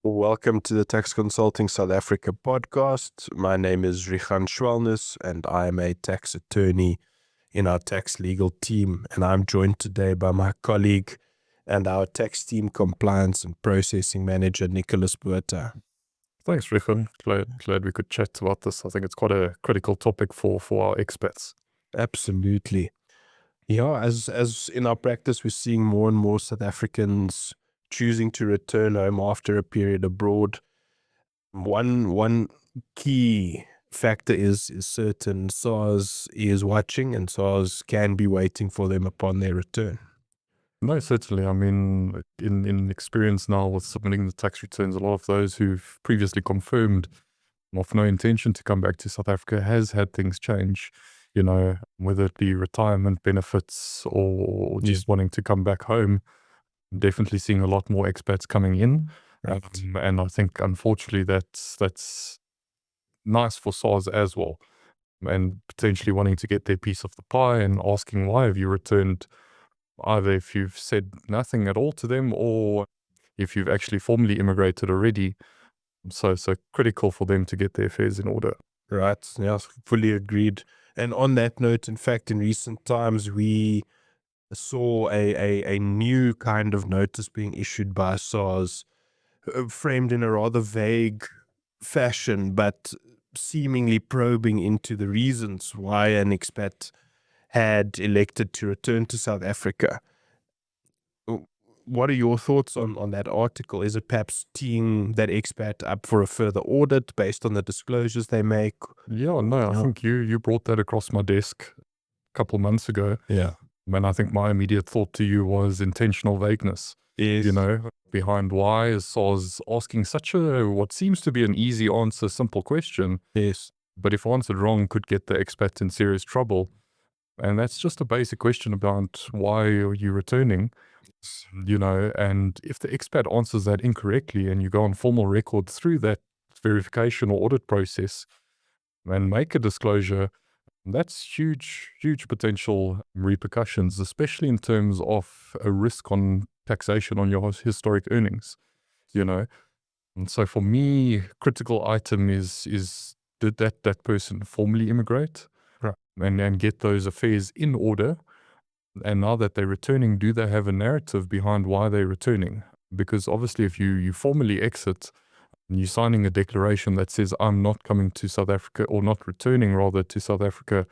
Welcome to the Tax Consulting South Africa podcast. My name is Richan Schwellnus, and I am a tax attorney in our tax legal team. And I'm joined today by my colleague and our tax team compliance and processing manager, Nicolas Botha. Thanks, Richan. Glad we could chat about this. I think it's quite a critical topic for our expats. Absolutely. Yeah, as in our practice, we're seeing more and more South Africans choosing to return home after a period abroad. One key factor is certain SARS is watching, and SARS can be waiting for them upon their return. No, certainly. I mean, in experience now with submitting the tax returns, a lot of those who've previously confirmed of no intention to come back to South Africa has had things change, whether it be retirement benefits or just wanting to come back home. Definitely seeing a lot more expats coming in. Right. And I think, unfortunately, that's nice for SARS as well. And potentially wanting to get their piece of the pie and asking, why have you returned? Either if you've said nothing at all to them or if you've actually formally immigrated already. So critical for them to get their affairs in order. Right. Yeah, fully agreed. And on that note, in fact, in recent times, we saw a new kind of notice being issued by SARS, framed in a rather vague fashion, but seemingly probing into the reasons why an expat had elected to return to South Africa. What are your thoughts on that article? Is it perhaps teeing that expat up for a further audit based on the disclosures they make? Yeah, no, I think you brought that across my desk a couple months ago. Yeah. And I think my immediate thought to you was intentional vagueness. Yes. Behind why is SARS asking such what seems to be an easy answer, simple question. Yes. But if answered wrong, could get the expat in serious trouble. And that's just a basic question about why are you returning, and if the expat answers that incorrectly and you go on formal record through that verification or audit process and make a disclosure, that's huge potential repercussions, especially in terms of a risk on taxation on your historic earnings, And so for me, critical item is did that person formally immigrate? Right. And get those affairs in order. And now that they're returning, do they have a narrative behind why they're returning? Because obviously if you formally exit and you're signing a declaration that says, I'm not coming to South Africa, or not returning rather to South Africa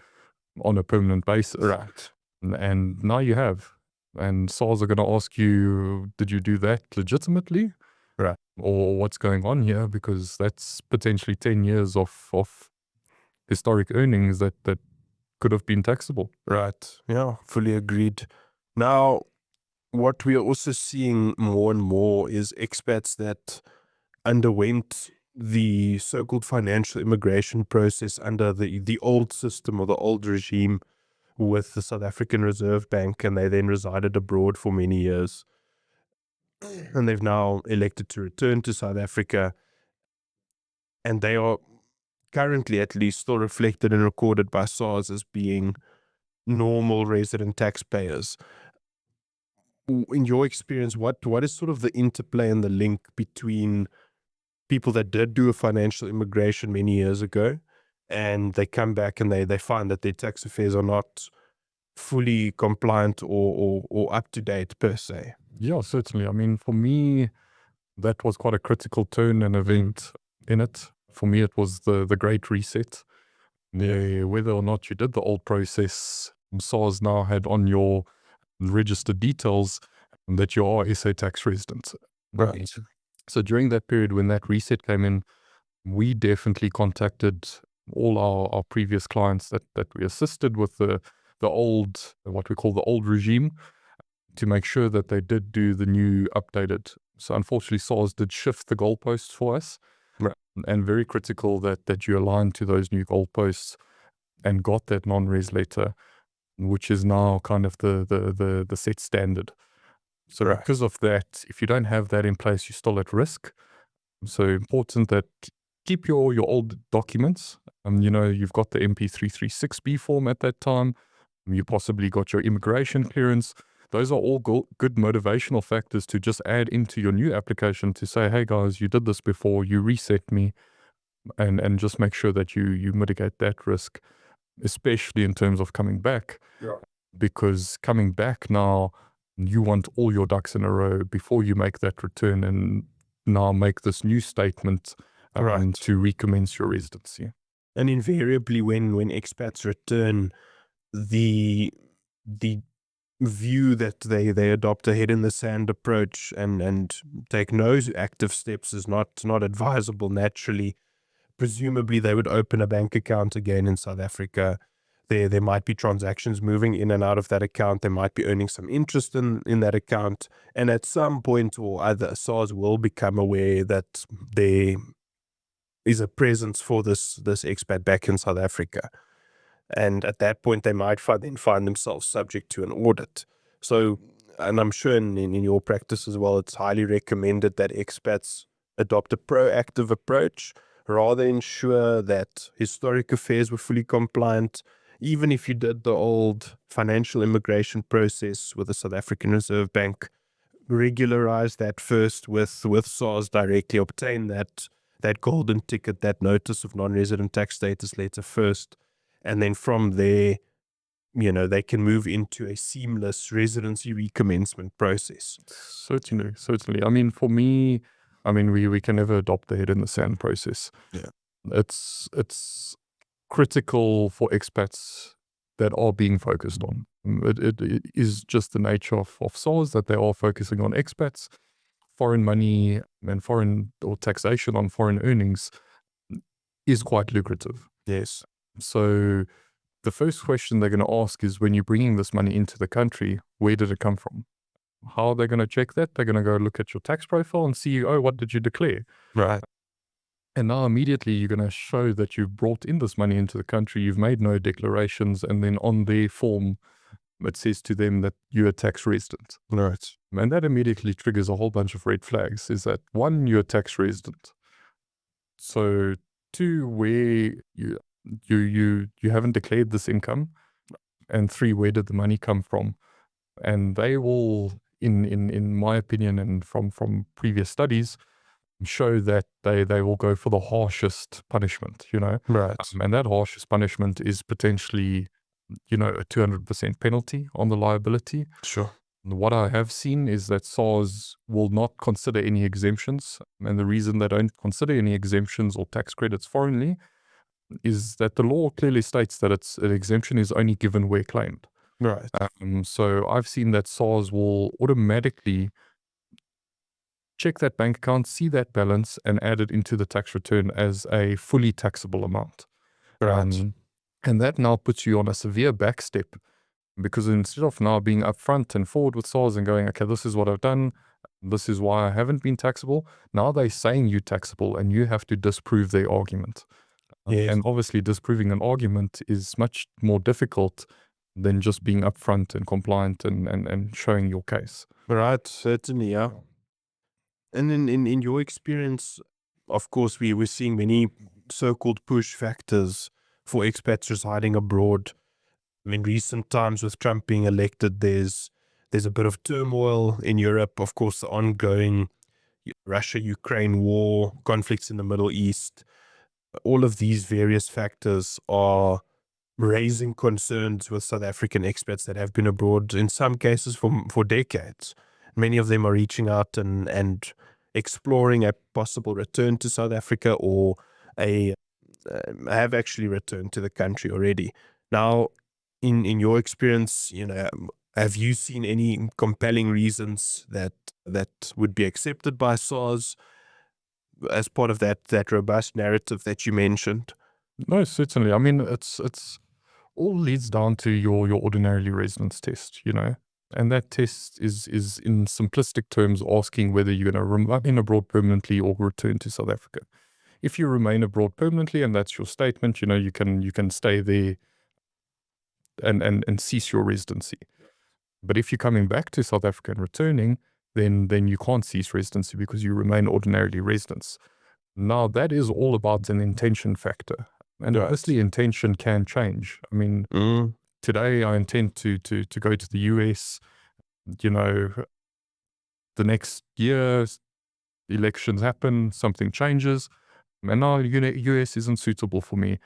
on a permanent basis. Right. And now you have. And SARS are going to ask you, did you do that legitimately? Right. Or what's going on here? Because that's potentially 10 years of historic earnings that could have been taxable. Right. Yeah, fully agreed. Now, what we are also seeing more and more is expats that underwent the so-called financial immigration process under the old system or the old regime with the South African Reserve Bank, and they then resided abroad for many years. And they've now elected to return to South Africa, and they are currently at least still reflected and recorded by SARS as being normal resident taxpayers. In your experience, what is sort of the interplay and the link between people that did do a financial immigration many years ago and they come back and they find that their tax affairs are not fully compliant or up to date per se? Yeah, certainly. I mean, for me, that was quite a critical turn and event in it. For me, it was the Great Reset. Whether or not you did the old process, SARS now had on your registered details that you are SA tax resident. Right. So during that period when that reset came in, we definitely contacted all our previous clients that we assisted with the old, what we call the old regime, to make sure that they did do the new updated. So unfortunately, SARS did shift the goalposts for us. Right. And very critical that you align to those new goalposts and got that non-res letter, which is now kind of the set standard. So Right. because of that, if you don't have that in place, you're still at risk. So important that keep your old documents. You've got the MP336B form at that time. You possibly got your immigration clearance. those are all good motivational factors to just add into your new application to say, hey guys, you did this before, you reset me, and just make sure that you mitigate that risk, especially in terms of coming back. Yeah. Because coming back now, you want all your ducks in a row before you make that return and now make this new statement Right. to recommence your residency. And invariably when expats return, the view that they adopt a head in the sand approach and take no active steps is not advisable naturally. Presumably they would open a bank account again in South Africa. There might be transactions moving in and out of that account. They might be earning some interest in that account. And at some point or other, SARS will become aware that there is a presence for this expat back in South Africa. And at that point, they might then find themselves subject to an audit. So, and I'm sure in your practice as well, it's highly recommended that expats adopt a proactive approach, rather ensure that historic affairs were fully compliant. Even if you did the old financial immigration process with the South African Reserve Bank, regularize that first with SARS directly, obtain that golden ticket, that notice of non-resident tax status letter first. And then from there, they can move into a seamless residency recommencement process. Certainly. I mean, for me, we can never adopt the head in the sand process. Yeah. It's critical for expats that are being focused on. It is just the nature of SARS that they are focusing on expats. Foreign money and taxation on foreign earnings is quite lucrative. Yes. So the first question they're going to ask is, when you're bringing this money into the country, where did it come from? How are they going to check that? They're going to go look at your tax profile and see, oh, what did you declare? Right. And now immediately you're going to show that you've brought in this money into the country, you've made no declarations, and then on their form, it says to them that you're a tax resident. Right. And that immediately triggers a whole bunch of red flags. Is that, one, you're a tax resident. So two, where you haven't declared this income. And three, where did the money come from? And they will, in my opinion and from previous studies, show that they will go for the harshest punishment, Right. and that harshest punishment is potentially, a 200% penalty on the liability. Sure. And what I have seen is that SARS will not consider any exemptions. And the reason they don't consider any exemptions or tax credits foreignly is that the law clearly states that an exemption is only given where claimed. Right. So I've seen that SARS will automatically check that bank account, see that balance, and add it into the tax return as a fully taxable amount. Right. And that now puts you on a severe backstep, because instead of now being upfront and forward with SARS and going, okay, this is what I've done, this is why I haven't been taxable, now they're saying you're taxable and you have to disprove their argument. Yes. And obviously disproving an argument is much more difficult than just being upfront and compliant and showing your case. Right. Certainly, yeah. And then in your experience, of course, we're seeing many so-called push factors for expats residing abroad. In recent times, with Trump being elected, there's a bit of turmoil in Europe. Of course, the ongoing Russia-Ukraine war, conflicts in the Middle East, all of these various factors are raising concerns with South African expats that have been abroad, in some cases for decades. Many of them are reaching out and exploring a possible return to South Africa, or have actually returned to the country already. Now, in your experience, have you seen any compelling reasons that would be accepted by SARS as part of that robust narrative that you mentioned? No, certainly. I mean, it's all leads down to your ordinarily residence test, and that test is in simplistic terms asking whether you're going to remain abroad permanently or return to South Africa. If you remain abroad permanently and that's your statement, you can stay there and cease your residency. But if you're coming back to South Africa and returning, then you can't cease residency because you remain ordinarily residents. Now, that is all about an intention factor. And Right. obviously intention can change. I mean, today I intend to go to the US. You know, the next year, elections happen, something changes, and now US isn't suitable for me.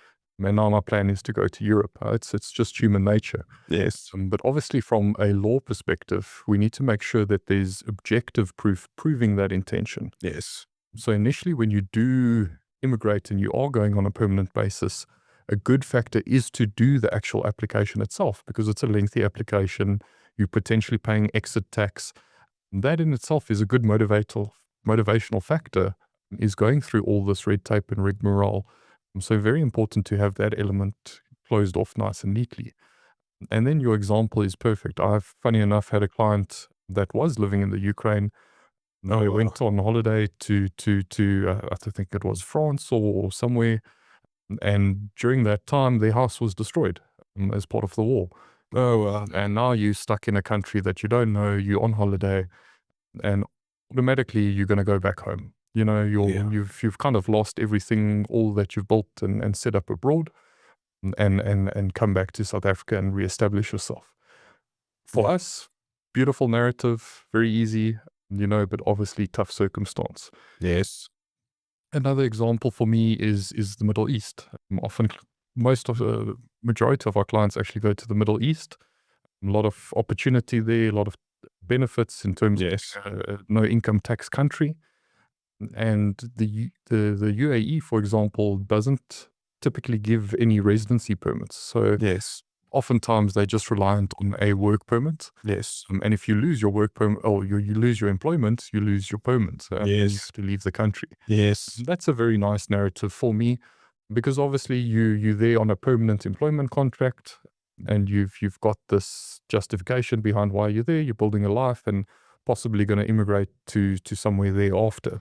And now my plan is to go to Europe. It's just human nature. Yes. But obviously, from a law perspective, we need to make sure that there's objective proof proving that intention. Yes. So initially, when you do immigrate and you are going on a permanent basis, a good factor is to do the actual application itself, because it's a lengthy application. You're potentially paying exit tax. That in itself is a good motivational factor, is going through all this red tape and rigmarole. So very important to have that element closed off nice and neatly. And then your example is perfect. I've, funny enough, had a client that was living in the Ukraine. Oh, They wow. went on holiday to I think it was France or somewhere. And during that time, their house was destroyed as part of the war. Oh, wow. And now you're stuck in a country that you don't know, you're on holiday, and automatically you're going to go back home. You know, Yeah. you've kind of lost everything, all that you've built and set up abroad, and come back to South Africa and reestablish yourself. For Yeah. us, beautiful narrative, very easy, you know, but obviously tough circumstance. Yes. Another example for me is the Middle East. Often, most of the majority of our clients actually go to the Middle East. A lot of opportunity there, a lot of benefits in terms Yes. of no income tax country. And the UAE, for example, doesn't typically give any residency permits. So Yes. oftentimes they're just reliant on a work permit. Yes. And if you lose your work permit, or you lose your employment, you lose your permit. And then you Yes. have to leave the country. Yes. That's a very nice narrative for me, because obviously you're there on a permanent employment contract, and you've got this justification behind why you're there. You're building a life and possibly going to immigrate to somewhere thereafter.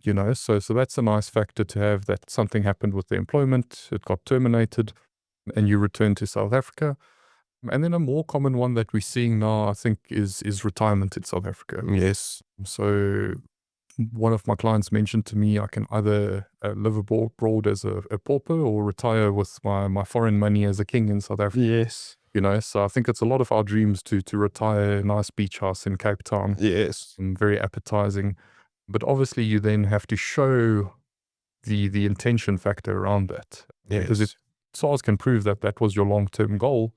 You know, so that's a nice factor to have, that something happened with the employment, it got terminated, and you return to South Africa. And then a more common one that we're seeing now, I think, is retirement in South Africa. Yes. So one of my clients mentioned to me, I can either live abroad as a pauper, or retire with my foreign money as a king in South Africa. Yes. You know, so I think it's a lot of our dreams to retire a nice beach house in Cape Town. Yes. And very appetizing. But obviously you then have to show the intention factor around that. Because if Yes. SARS can prove that that was your long-term goal,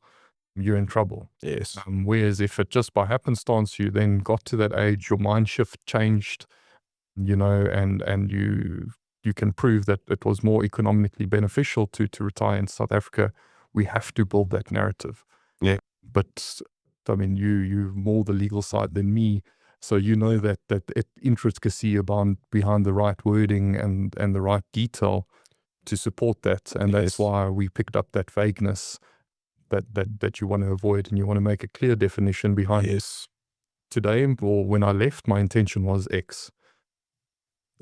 you're in trouble. Yes. Whereas if it just by happenstance you then got to that age, your mind shift changed, you know, and you can prove that it was more economically beneficial to retire in South Africa, we have to build that narrative. Yeah. But I mean, you more the legal side than me, so you know that intricacy behind the right wording and the right detail to support that, and that's Yes. why we picked up that vagueness that you want to avoid, and you want to make a clear definition behind. Yes. Today, or when I left, my intention was X.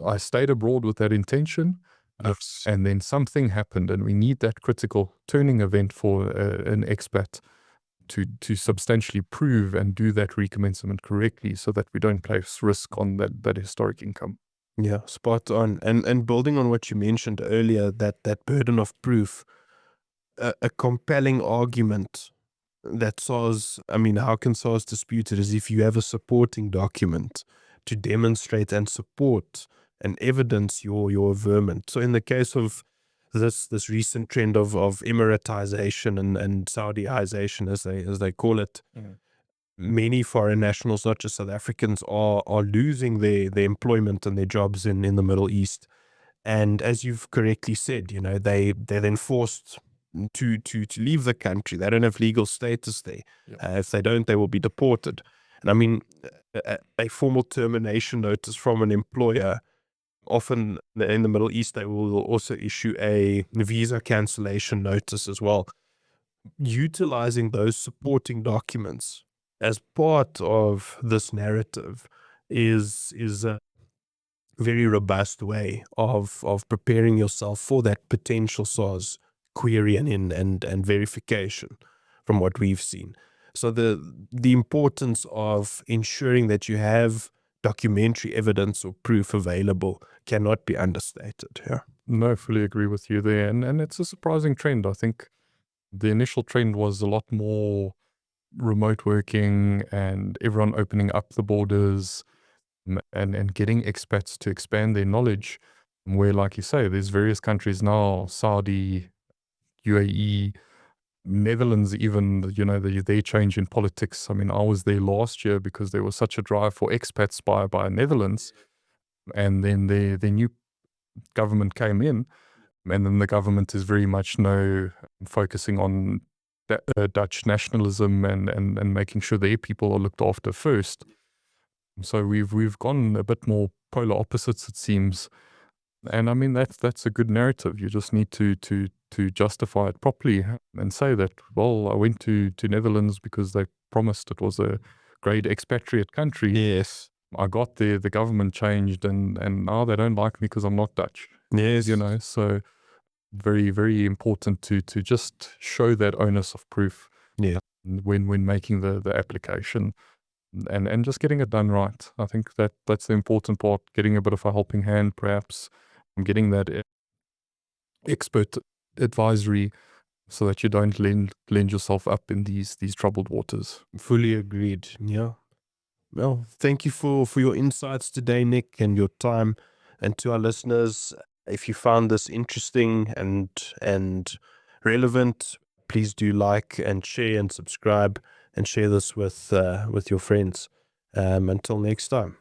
I stayed abroad with that intention, Yes. and then something happened, and we need that critical turning event for an expat to substantially prove and do that recommencement correctly, so that we don't place risk on that historic income. Yeah, spot on. And building on what you mentioned earlier, that burden of proof, a compelling argument that SARS, I mean, how can SARS dispute it, is if you have a supporting document to demonstrate and support and evidence your averment. So in the case of this recent trend of Emiratization and Saudiization, as they call it, many foreign nationals, not just South Africans, are losing their employment and their jobs in the Middle East. And as you've correctly said, you know, they're then forced to leave the country. They don't have legal status there. Yeah. If they don't, they will be deported. And I mean, a formal termination notice from an employer, often in the Middle East, they will also issue a visa cancellation notice as well. Utilizing those supporting documents as part of this narrative is a very robust way of preparing yourself for that potential SARS query and verification from what we've seen. So the importance of ensuring that you have documentary evidence or proof available cannot be understated. Yeah. No, fully agree with you there. And it's a surprising trend. I think the initial trend was a lot more remote working and everyone opening up the borders, and getting expats to expand their knowledge, where, like you say, there's various countries now, Saudi, UAE, Netherlands even, their change in politics. I mean, I was there last year because there was such a drive for expats by Netherlands, and then their new government came in, and then the government is very much now focusing on Dutch nationalism and making sure their people are looked after first. So we've gone a bit more polar opposites, it seems. And I mean, that's a good narrative. You just need to justify it properly and say that, well, I went to Netherlands because they promised it was a great expatriate country. Yes. I got there, the government changed, and now they don't like me because I'm not Dutch. Yes. So very, very important to just show that onus of proof. Yeah. When making the application, and just getting it done right. I think that's the important part, getting a bit of a helping hand perhaps, and getting that expert advisory so that you don't lend yourself up in these troubled waters. Fully agreed. Yeah. Well, thank you for your insights today, Nick, and your time. And to our listeners, if you found this interesting and relevant, please do like and share and subscribe and share this with your friends. Until next time.